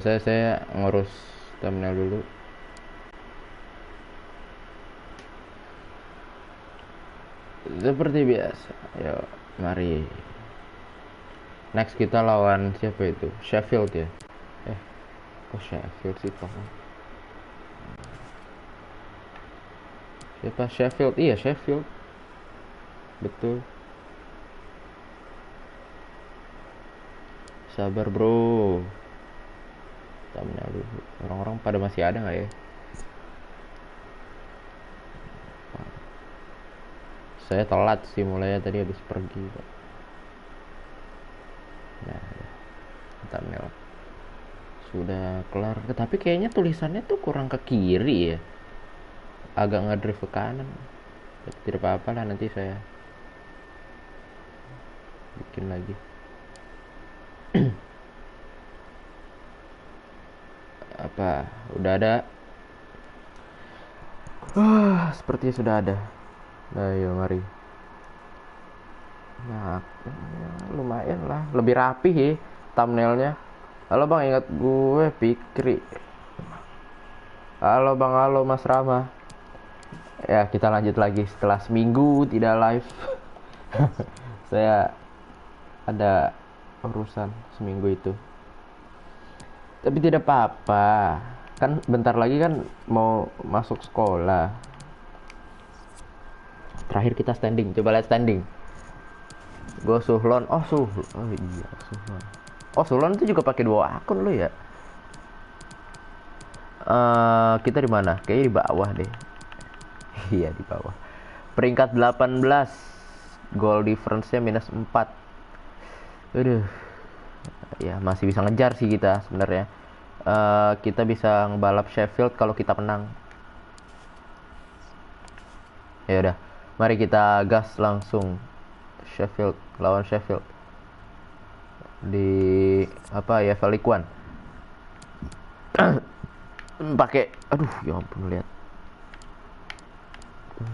Saya ngurus thumbnail dulu. Seperti biasa. Yuk, mari. Next kita lawan siapa itu? Sheffield ya? Kok Sheffield sih Pak? Siapa Sheffield? Iya, Sheffield. Betul. Sabar, bro. Thumbnail dulu. Orang-orang pada masih ada nggak ya? Saya telat sih mulainya tadi habis pergi, Pak. Nah, thumbnail sudah kelar. Tapi kayaknya tulisannya tuh kurang ke kiri ya. Agak ngedrift ke kanan. Tidak apa-apa lah, nanti saya bikin lagi. Apa? Udah ada? Sepertinya sudah ada. Ayo mari. Nah, lumayan lah, lebih rapi ya thumbnailnya. Halo bang, ingat gue Fikri. Halo bang, halo Mas Rama. Ya, kita lanjut lagi setelah seminggu tidak live. Saya ada urusan seminggu itu. Tapi tidak apa-apa. Kan bentar lagi kan mau masuk sekolah. Terakhir kita standing, coba lihat standing. Gue Suhlon. Oh iya, Suhlon. Oh, Suhlon itu juga pakai 2 akun lo ya. Kita di mana? Kayaknya di bawah deh. Iya, di bawah. Peringkat 18. Goal difference-nya -4. Aduh. Ya, masih bisa ngejar sih kita sebenarnya. Kita bisa ngebalap Sheffield kalau kita menang. Ya udah, mari kita gas langsung. Sheffield lawan Sheffield di apa ya, League One. Pakai, aduh ya ampun, lihat.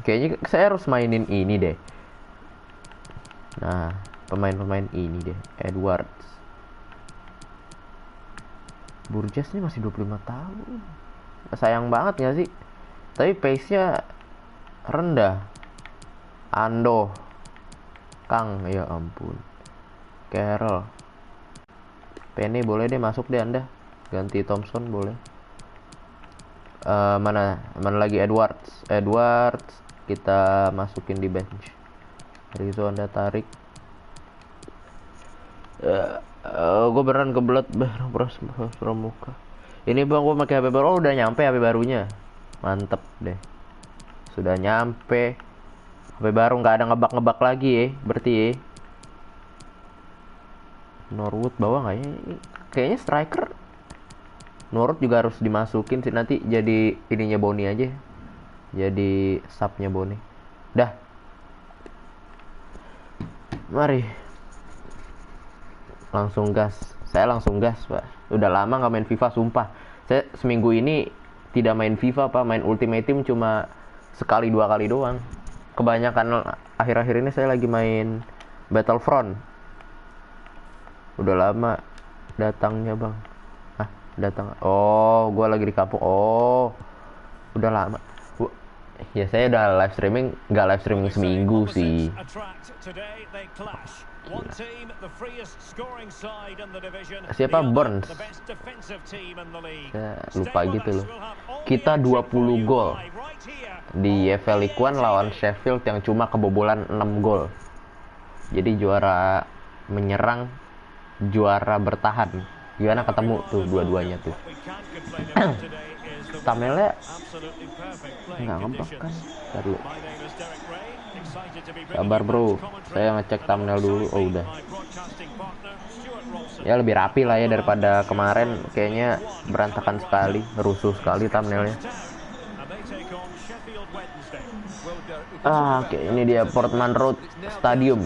Kayaknya saya harus mainin ini deh. Nah, pemain-pemain ini deh. Edwards. Burgess ini masih 25 tahun. Sayang banget gak sih? Tapi pace-nya rendah. Ando. Kang, ya ampun. Carroll. Penny boleh deh masuk deh Anda. Ganti Thompson boleh. Mana lagi Edwards. Kita masukin di bench. Rizzo Anda tarik. Gue beneran kebelet pramuka. Ini bang, gue pakai HP baru. Oh, udah nyampe HP barunya. Mantep deh. Sudah nyampe. HP baru nggak ada ngebak lagi ya. Berarti ya. Norwood bawah nggak ya? Kayaknya striker. Norwood juga harus dimasukin sih, nanti jadi ininya Boni aja. Jadi subnya Boni. Dah. Mari. Langsung gas. Saya langsung gas, Pak. Udah lama nggak main FIFA, sumpah. Saya seminggu ini tidak main FIFA, Pak. Main Ultimate Team cuma sekali 2 kali doang. Kebanyakan akhir-akhir ini saya lagi main Battlefront. Udah lama datangnya, Bang. Datang. Oh, gue lagi di kampung. Oh, udah lama. Ya, saya udah live streaming. Nggak live streaming seminggu sih. Siapa? Burns. Saya lupa gitu loh. Kita 20 gol di League One lawan Sheffield yang cuma kebobolan 6 gol. Jadi juara menyerang, juara bertahan. Gimana ketemu tuh dua-duanya tuh. Thumbnailnya nggak ngebak kan. Dulu. Sabar bro, saya ngecek thumbnail dulu. Oh udah. Ya lebih rapi lah ya daripada kemarin. Kayaknya berantakan sekali, rusuh sekali thumbnailnya. Oke, ini dia Portman Road Stadium.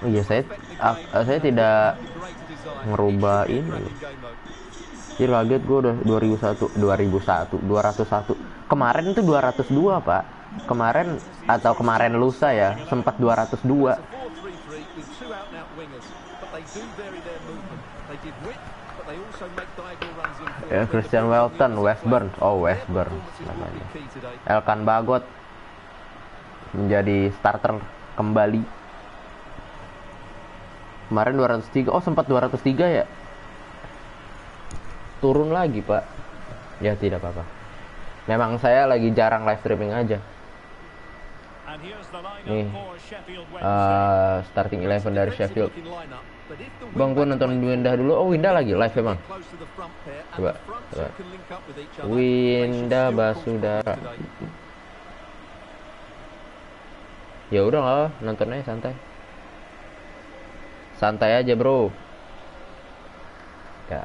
Oh iya, saya tidak ngerubah ini. Jadi kaget gue udah 201. Kemarin itu 202, Pak. Kemarin lusa ya, sempat 202. Ya, Christian Welton, Westburn. Oh, Westburn namanya. Elkan Bagot menjadi starter kembali. Kemarin 203. Oh, sempat 203 ya. Turun lagi, Pak. Ya, tidak apa-apa. Memang saya lagi jarang live streaming aja. Nih, starting 11 dari Sheffield. Bang, gue nonton Windah dulu. Oh, Windah lagi live emang. Coba. Windah Basudara. Ya udah lah, nonton aja santai. Santai aja, bro. Ya.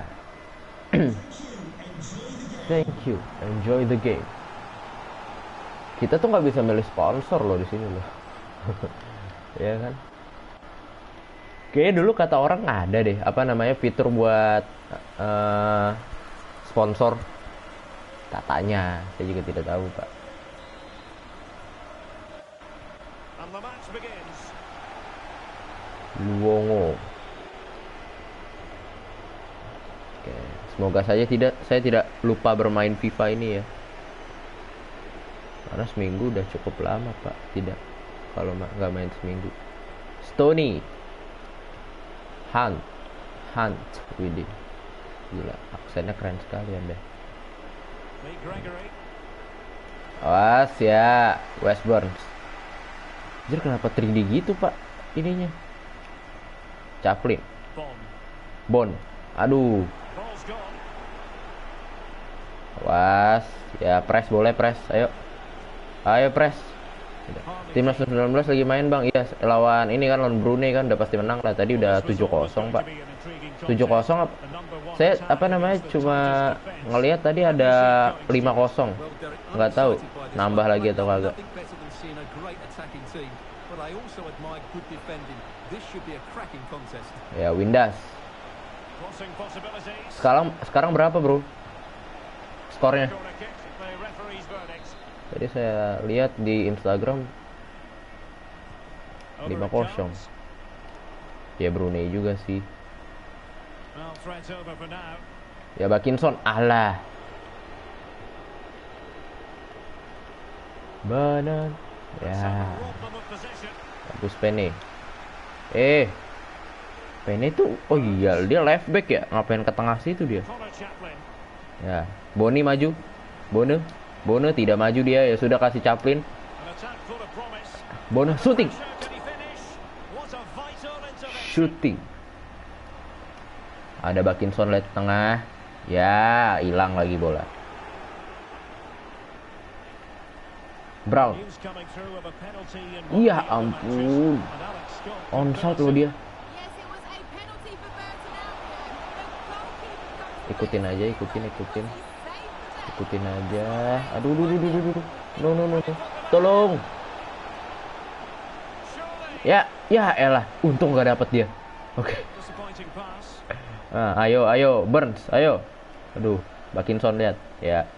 Thank you. Enjoy the game. Kita tuh nggak bisa milih sponsor loh di sini loh. Ya kan? Kayaknya dulu kata orang nggak ada deh, apa namanya, fitur buat sponsor. Katanya, saya juga tidak tahu, Pak. Luongo. Oke, semoga saja saya tidak lupa bermain FIFA ini ya. Karena seminggu udah cukup lama, Pak. Tidak, kalau nggak main seminggu. Stony Hunt Widih, gila, aksennya keren sekali Anda. Awas ya, Westburn. Jadi kenapa 3D gitu, Pak, ininya? Chaplin, Bon, aduh. Awas ya, press boleh, press, ayo press. Timnas 19 lagi main, Bang. Iya, lawan ini kan, lawan Brunei kan, udah pasti menang lah. Tadi udah 7-0, Pak. 7-0. Saya apa namanya, cuma ngelihat tadi ada 5-0. Nggak tahu nambah lagi atau kagak. Ya, Windas. Sekarang berapa, bro? Skornya? Tadi saya lihat di Instagram 5-0. Ya, Brunei juga sih. Ya, Bakinson, alah. Banan. Ya. Bagus Pene. Pene tuh, oh iya, dia left back ya? Ngapain ke tengah situ dia? Ya, Boni maju. Bono tidak maju dia, ya sudah, kasih Chaplin. Bono shooting. Ada Bakinson lihat tengah. Ya, hilang lagi bola. Brown. Iya ampun. Onside loh dia. Ikutin aja. Ikutin aja. Aduh. No. Tolong. Ya elah. Untung gak dapet dia. Oke. Nah, ayo Burns, ayo. Aduh, Bakinson lihat. Ya.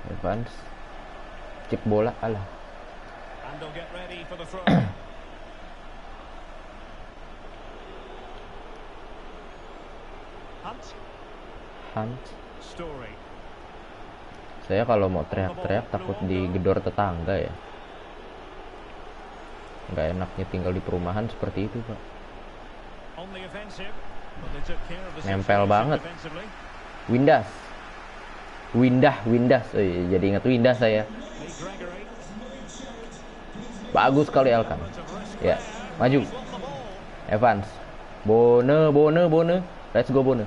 Evans. Cip bola, alah. Hunt. Saya kalau mau teriak-teriak takut digedor tetangga ya. Nggak enaknya tinggal di perumahan seperti itu, Pak. Nempel banget. Windas. Oh, iya, jadi ingat Windas saya. Bagus sekali Elkan. Ya, maju. Evans. Bone. Let's go Bone.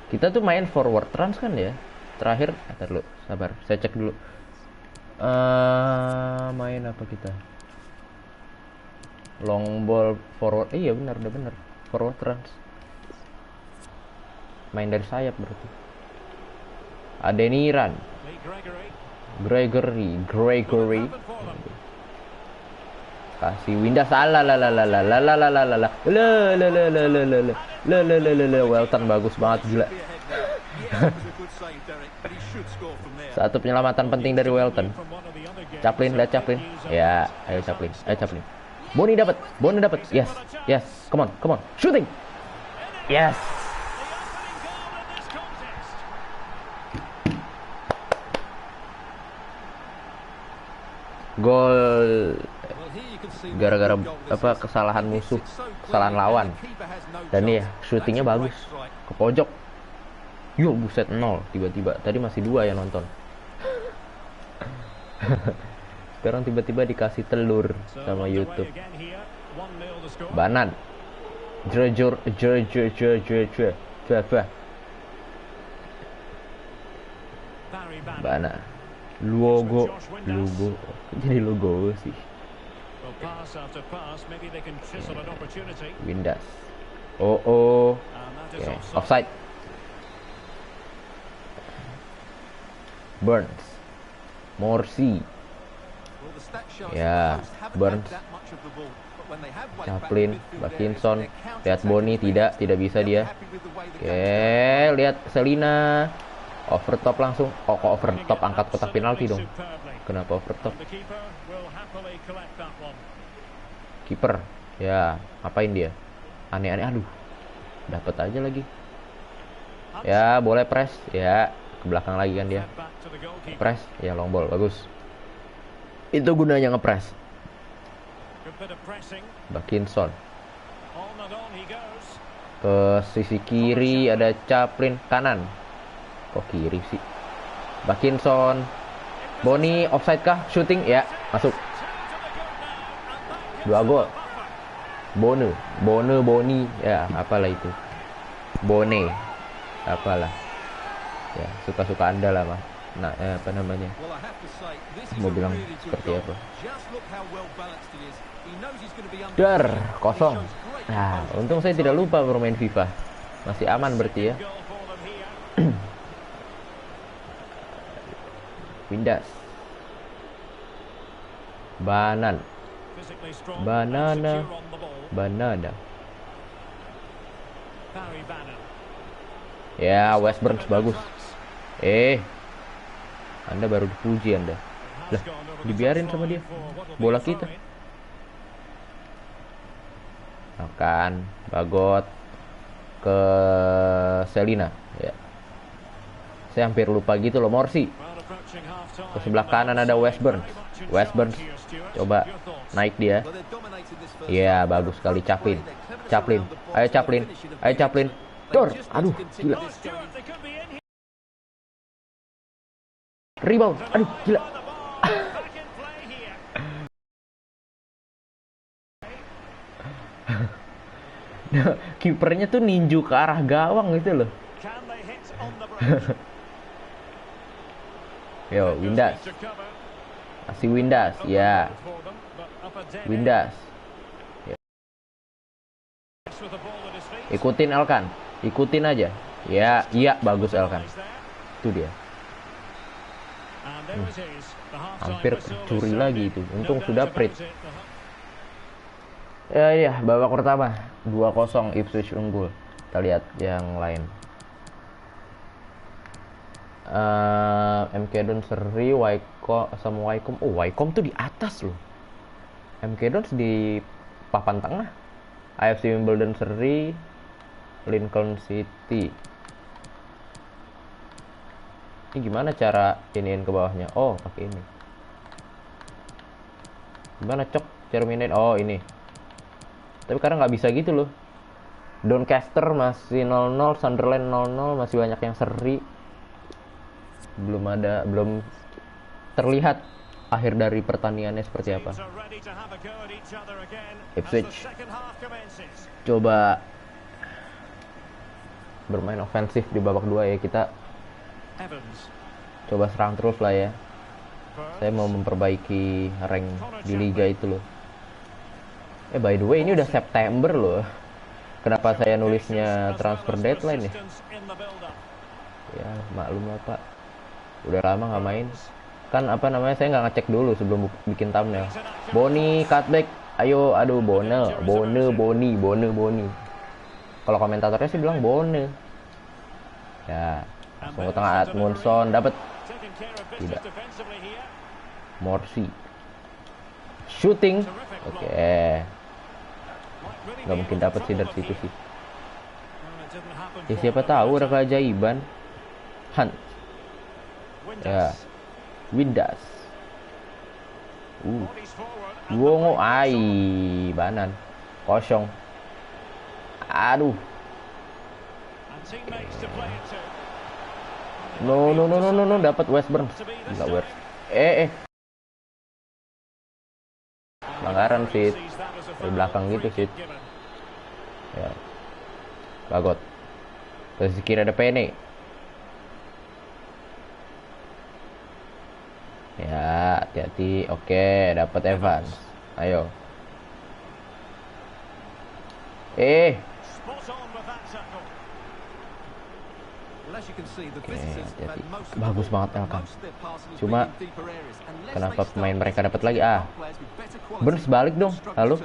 Kita tuh main forward trans kan ya? Terakhir, dulu, sabar, saya cek dulu. Main apa kita? Long ball forward. Iya benar, udah benar. Forward trans. Main dari sayap berarti. Adeniran. Gregory. Kasih Windas, salah. Welton bagus banget, gila. Satu penyelamatan penting dari Welton. Chaplin, lihat Chaplin. Ya, ayo Chaplin, ayo Chaplin. Boni dapat, yes, yes, come on, shooting, yes. Gol gara-gara apa kesalahan musuh, kesalahan lawan. Dan ya, shootingnya bagus ke pojok. Yo, buset 0 tiba-tiba. Tadi masih 2 yang nonton. Sekarang tiba-tiba dikasih telur sama YouTube. Banan. Jor. Bana. Logo. Jadi logo sih. Windas. Oh. Okay. Offside. Burns. Morsi. Ya, Burns. Chaplin, Parkinson. Lihat Boni, tidak bisa dia. Oke, lihat Selina. Overtop langsung. Oh, kok overtop angkat kotak penalti dong. Kenapa overtop? Kiper. Ya, ngapain dia? Aneh-aneh, aduh. Dapat aja lagi. Ya, boleh press. Ya, ke belakang lagi kan dia. Press, ya long ball, bagus. Itu gunanya ngepres. Parkinson. Ke sisi kiri ada Chaplin, kanan. Kok kiri sih? Parkinson. Boni offside kah? Shooting ya, masuk. 2 gol. Boni ya, apalah itu. Bone. Apalah. Ya, suka-suka Anda lah, Mas. Nah, apa namanya? Mau bilang seperti apa? Dar, kosong. Nah, untung saya tidak lupa bermain FIFA. Masih aman berarti ya. Windas. Banana. Ya, West Burns bagus. Anda baru dipuji Anda. Lah, dibiarin sama dia. Bola kita. Akan Bagot ke Selina. Ya. Saya hampir lupa gitu loh, Morsi. Ke sebelah kanan ada West Burns. Coba naik dia. Ya, bagus sekali Chaplin. Ayo Chaplin. Dor. Aduh, gila. Rebound. Aduh, gila. Kipernya tuh ninju ke arah gawang gitu loh. Yo, Windas. Masih Windas, ya. Windas. Ya. Ikutin Elkan. Ikutin aja. Ya, iya bagus Elkan. Itu dia. Hampir curi lagi itu. Untung sudah prit. Ya, babak pertama 2-0 Ipswich unggul. Kita lihat yang lain. MK Dons seri, sama Wycombe. Oh, Wycombe tuh di atas loh. MK Dons di papan tengah. AFC Wimbledon seri, Lincoln City. Ini gimana cara iniin ke bawahnya? Oh, pakai ini. Gimana cok cerminin? Oh, ini. Tapi karena nggak bisa gitu loh. Doncaster masih 0-0, Sunderland 0-0, masih banyak yang seri. Belum terlihat akhir dari pertandingannya seperti apa. Ipswich coba bermain ofensif di babak 2 ya. Kita coba serang terus lah ya. Saya mau memperbaiki rank di liga itu loh. By the way, ini udah September loh. Kenapa saya nulisnya transfer deadline ya? Ya, maklum lah Pak. Udah lama nggak main. Kan apa namanya, saya nggak ngecek dulu sebelum bikin thumbnail. Boni, cutback. Ayo, aduh, Boni. Kalau komentatornya sih bilang Bone. Ya, langsung ke tengah Admundson. Dapat Tidak. Morsi. Shooting. Oke. Nggak mungkin dapat sih dari situ sih. Ya siapa tahu ada keajaiban. Hunt. Ya. Windas. Wongo ai banan. Kosong. Aduh. No, dapat Westburn. Enggak West. Pelanggaran sih. Dari belakang gitu sih. Ya. Bagot. Terus kiri ada Pene. Ya, hati-hati. Oke, dapat Evans. Ayo. Oke, hati-hati. Bagus banget Elkan. Cuma kenapa pemain mereka dapat lagi? Burns balik dong. Halo?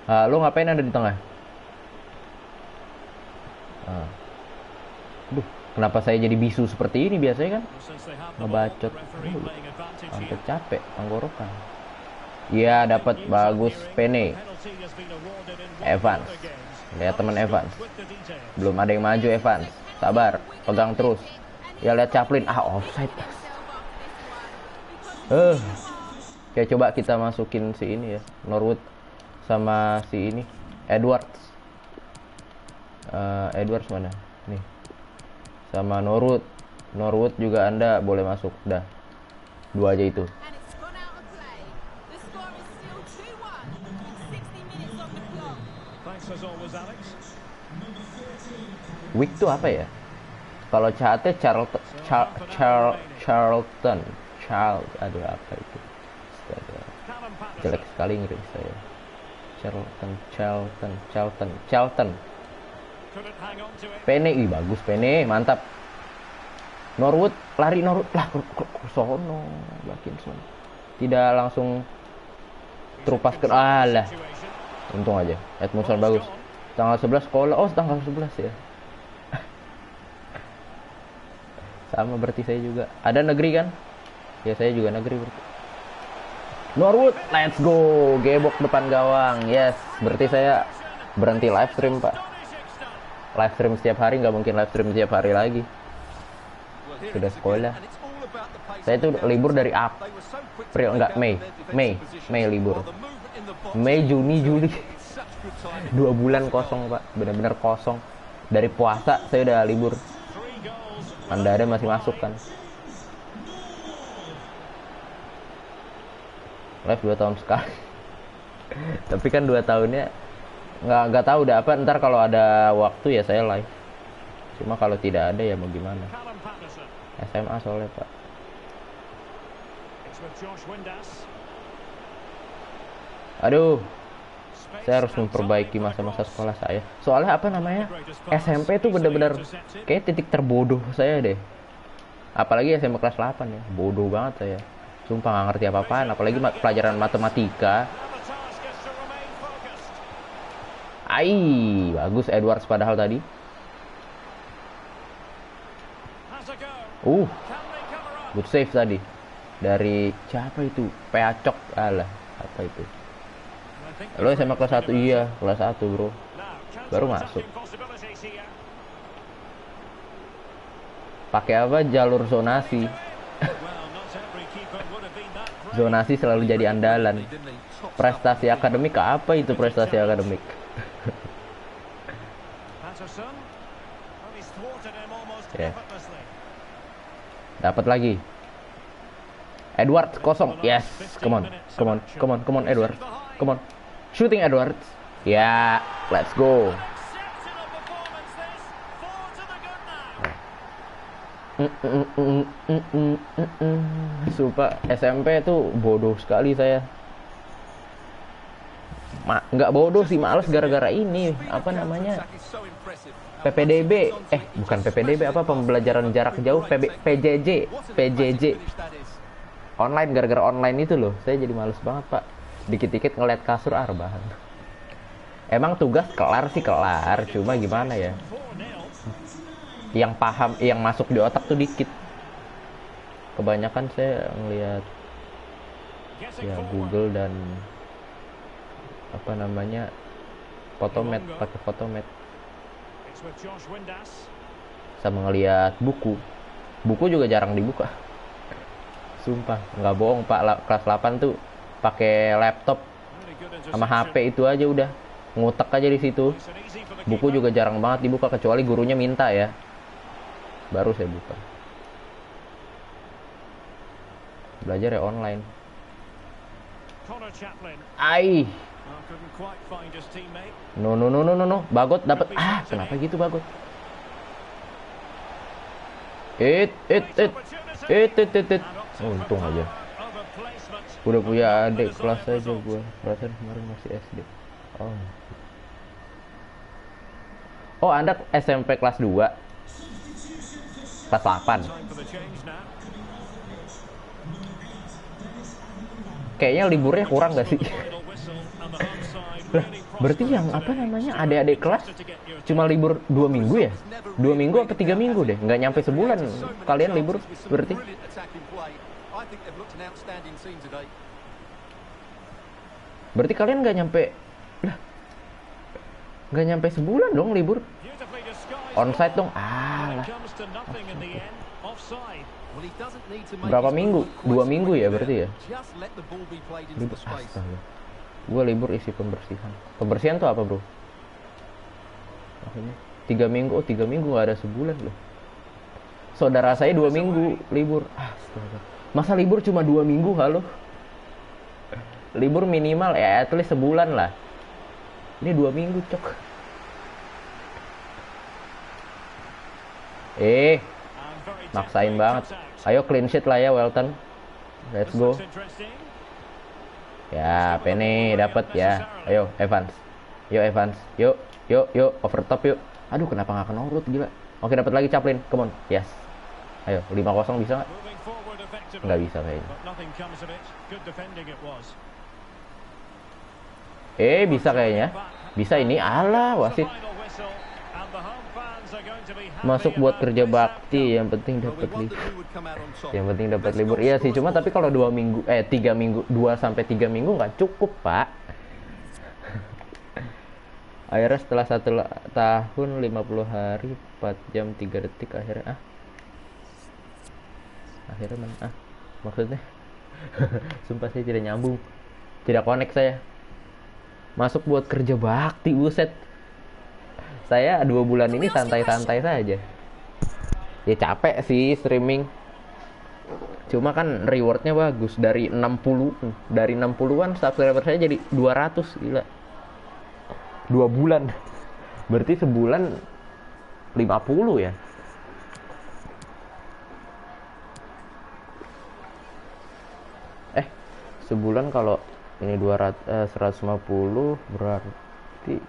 Halo, ngapain ada di tengah? Aduh, kenapa saya jadi bisu seperti ini biasanya kan? Ngebacot. Sampai capek tenggorokan. Iya, dapat bagus Pene. Evans. Lihat teman Evans. Belum ada yang maju Evans. Sabar, pegang terus. Ya lihat Chaplin. Offside. Oke, coba kita masukin si ini ya. Norwood sama si ini Edwards. Edwards mana? Nih. Sama Norwood. Norwood juga Anda boleh masuk. Dah. Dua aja itu. Wick tuh apa ya? Kalau Cate Charlton. Aduh apa itu? Jelek sekali Inggris saya. Charlton. Pene, bagus Pene, mantap. Norwood, lari Norwood lah sono, Bakinson. Tidak langsung terupas ke untung aja. Edmundson bagus. Tanggal 11 sekolah. Tanggal 11 ya. Sama berarti saya juga. Ada negeri kan? Ya saya juga negeri berarti. Norwood, let's go. Gebok depan gawang. Yes, berarti saya berhenti live stream, Pak. Live stream setiap hari, nggak mungkin live stream setiap hari lagi. Sudah sekolah. Saya itu libur dari April, enggak Mei libur. Mei, Juni, Juli. 2 bulan kosong, Pak. Benar-benar kosong. Dari puasa saya udah libur. Anda masih masuk kan? Live 2 tahun sekali. Tapi kan 2 tahunnya nggak tahu udah apa. Ntar kalau ada waktu ya saya live. Cuma kalau tidak ada ya mau gimana. SMA soalnya, Pak. Aduh, saya harus memperbaiki masa-masa sekolah saya. Soalnya apa namanya? SMP tuh bener-bener kayak titik terbodoh saya deh. Apalagi SMP kelas 8 ya. Bodoh banget saya. Sumpah nggak ngerti apa-apaan. Apalagi pelajaran matematika. Bagus Edwards padahal tadi. Good save tadi. Dari siapa itu? Peacok. Apa itu? Lo SMA kelas 1? Iya, kelas 1 bro. Baru masuk. Pakai apa? Jalur zonasi. Zonasi selalu jadi andalan. Prestasi akademik apa itu prestasi akademik? Yeah. Dapat lagi. Edwards kosong. Yes, come on Edwards. Come on. Shooting Edwards. Ya, let's go. Sumpah SMP tuh bodoh sekali saya. Nggak bodoh sih, males gara-gara ini. Apa namanya? PPDB. Bukan PPDB, apa pembelajaran jarak jauh, PJJ. Online, gara-gara online itu loh. Saya jadi males banget, Pak. Dikit-dikit ngeliat kasur rebahan. Emang tugas kelar sih kelar, cuma gimana ya? Yang paham, yang masuk di otak tuh dikit. kebanyakan saya ngelihat ya Google dan apa namanya Photomat, pakai Photomat, sama ngelihat buku juga jarang dibuka. Sumpah nggak bohong pak, kelas 8 tuh pakai laptop sama HP itu aja udah ngutek aja di situ. Buku juga jarang banget dibuka kecuali gurunya minta ya, baru saya buka. Belajar ya online. Ai. No. Bagot dapat. Kenapa gitu Bagot? It. Untung aja. Udah punya adik kelas aja gue. Perasaan kemarin masih SD. Oh, Anda SMP kelas 2. Kelas 8. Kayaknya liburnya kurang gak sih? Lah, berarti yang apa namanya adik-adik kelas cuma libur 2 minggu ya? 2 minggu apa 3 minggu deh? Nggak nyampe sebulan kalian libur berarti? Berarti kalian nggak nyampe sebulan dong libur? Onsite dong? Lah. Berapa minggu? 2 minggu ya berarti ya? Libur, astaga. Gue libur isi pembersihan. Pembersihan tuh apa bro? Akhirnya 3 minggu. Oh 3 minggu gak ada sebulan loh. Saudara saya 2 minggu libur. Astaga. Masa libur cuma 2 minggu halo? Libur minimal ya at least sebulan lah. Ini 2 minggu cok. Maksain banget. Ayo clean sheet lah ya Welton. Let's go. Ya, Penny dapat ya. Ayo Evans. Yuk over top yuk. Aduh, kenapa nggak kena urut gila. Oke, dapat lagi Chaplin. Come on. Yes. Ayo, 5-0 bisa nggak? Nggak bisa kayaknya. Bisa kayaknya. Bisa ini. Alah, wasit. Masuk buat kerja bakti, yang penting dapat libur. Iya sih, cuma tapi kalau 2 minggu 3 minggu 2 sampai 3 minggu nggak cukup, Pak. Akhirnya setelah 1 tahun 50 hari 4 jam 3 detik akhirnya mana? Maksudnya sumpah saya tidak nyambung. Tidak connect saya. Masuk buat kerja bakti, buset. Saya 2 bulan ini santai-santai saja. Ya capek sih streaming. Cuma kan rewardnya bagus. Dari 60-an subscriber saya jadi 200. Gila. 2 bulan. Berarti sebulan 50 ya. Sebulan kalau ini 150 berarti,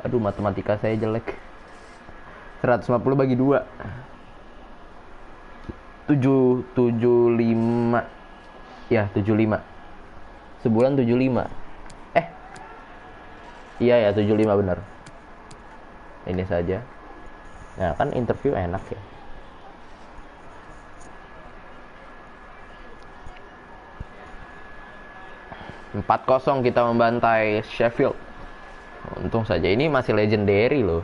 aduh matematika saya jelek. 150 bagi 2 75 ya, 75 sebulan 75. Iya ya 75 benar. Ini saja. Nah kan interview enak ya. 4-0 kita membantai Sheffield. Untung saja ini masih legendary loh.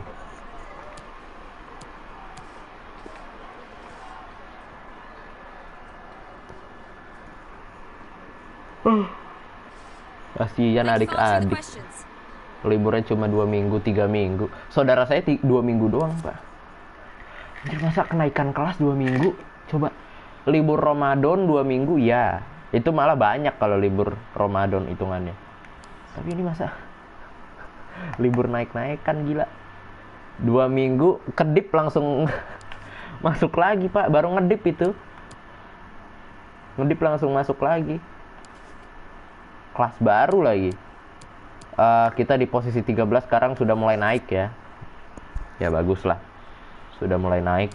Kasihan adik-adik. Liburnya cuma 2 minggu, 3 minggu. Saudara saya 2 minggu doang, Pak. Jadi masa kenaikan kelas 2 minggu? Coba libur Ramadan 2 minggu ya. Itu malah banyak kalau libur Ramadan hitungannya. Tapi ini masa libur naik-naikan gila. 2 minggu kedip langsung masuk lagi, Pak. Baru ngedip itu. Ngedip langsung masuk lagi. Kelas baru lagi. Kita di posisi 13 sekarang sudah mulai naik ya. Ya bagus lah. Sudah mulai naik.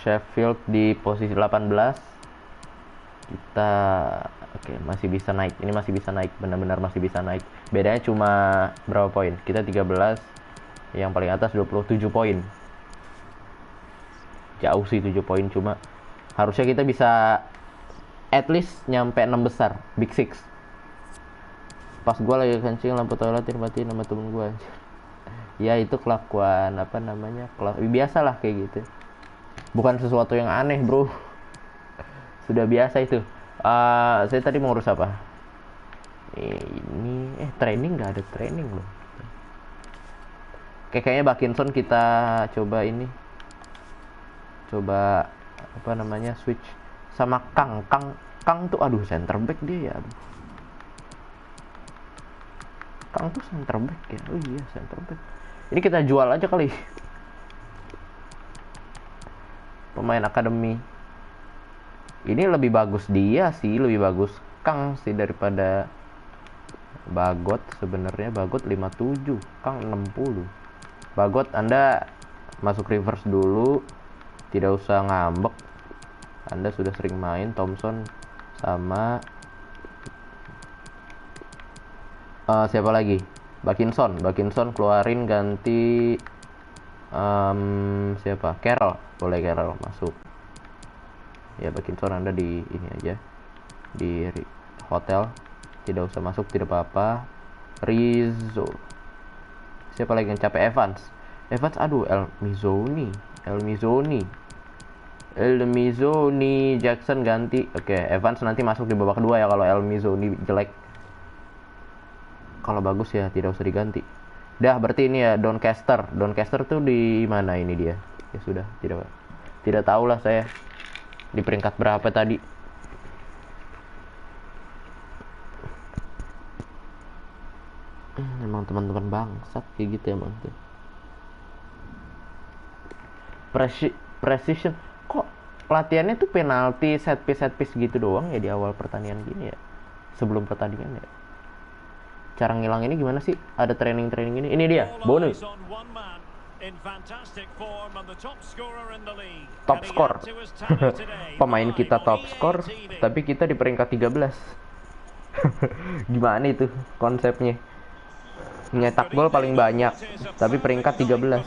Sheffield di posisi 18. Kita masih bisa naik. Ini masih bisa naik, benar-benar masih bisa naik. Bedanya cuma berapa poin? Kita 13, yang paling atas 27 poin. jauh sih 7 poin, cuma harusnya kita bisa at least nyampe 6 besar, Big Six. Pas gue lagi kencing lampu toilet dimatiin sama temen gue. Ya itu kelakuan apa namanya, biasa lah kayak gitu, bukan sesuatu yang aneh bro, sudah biasa itu. Saya tadi mau urus apa ini, training, nggak ada training loh. Kayaknya Bakinson kita coba ini, coba apa namanya, switch sama Kang tuh aduh center back dia ya, aduh. Kang tuh center back ya, oh iya center back. Ini kita jual aja kali pemain akademi. Ini lebih bagus dia sih, lebih bagus Kang sih daripada Bagot sebenarnya. Bagot 57, Kang 60. Bagot Anda masuk reverse dulu, tidak usah ngambek. Anda sudah sering main. Thompson sama siapa lagi? Bakinson keluarin, ganti siapa? Carroll, boleh Carroll masuk. Ya Bakinson Anda di ini aja, di hotel, tidak usah masuk, tidak apa-apa. Rizzo, siapa lagi yang capek? Evans, aduh, El Mizoni, Jackson ganti. Oke, Evans nanti masuk di babak kedua ya kalau El Mizoni jelek. Kalau bagus ya tidak usah diganti. Dah berarti ini ya Doncaster tuh di mana ini dia? Ya sudah, tidak tahu lah saya di peringkat berapa tadi. Emang teman-teman bangsat kayak gitu emang tuh. Precision kok latihannya tuh penalti, set piece gitu doang ya di awal pertandingan gini ya, sebelum pertandingan ya. Cara ngilang ini gimana sih? Ada training ini. Ini dia, Bono. Top skor. Pemain kita top skor, tapi kita di peringkat 13. Gimana itu konsepnya? Nyetak gol paling banyak, tapi peringkat 13.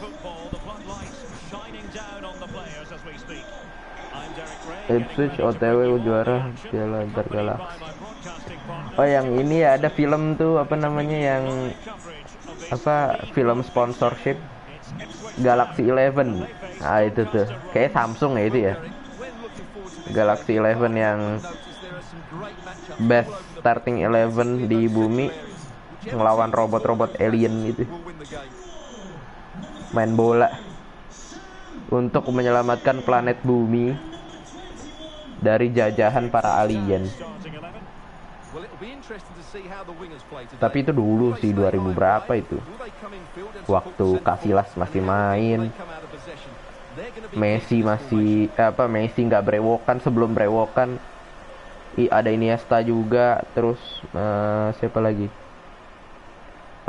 Ipswich OTW juara Piala Antar Galaksi. Oh yang ini ya, ada film tuh apa namanya, yang apa, film sponsorship Galaxy 11. Ah itu tuh kayak Samsung ya itu ya, Galaxy 11 yang best starting 11 di bumi ngelawan robot alien itu, main bola untuk menyelamatkan planet bumi dari jajahan para alien. Tapi itu dulu sih 2000 berapa itu, waktu Casillas masih main, Messi nggak brewokan. Sebelum brewokan ada Iniesta juga, terus siapa lagi,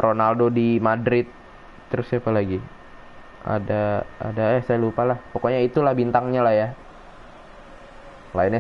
Ronaldo di Madrid, terus siapa lagi, ada saya lupa lah, pokoknya itulah bintangnya lah ya, lainnya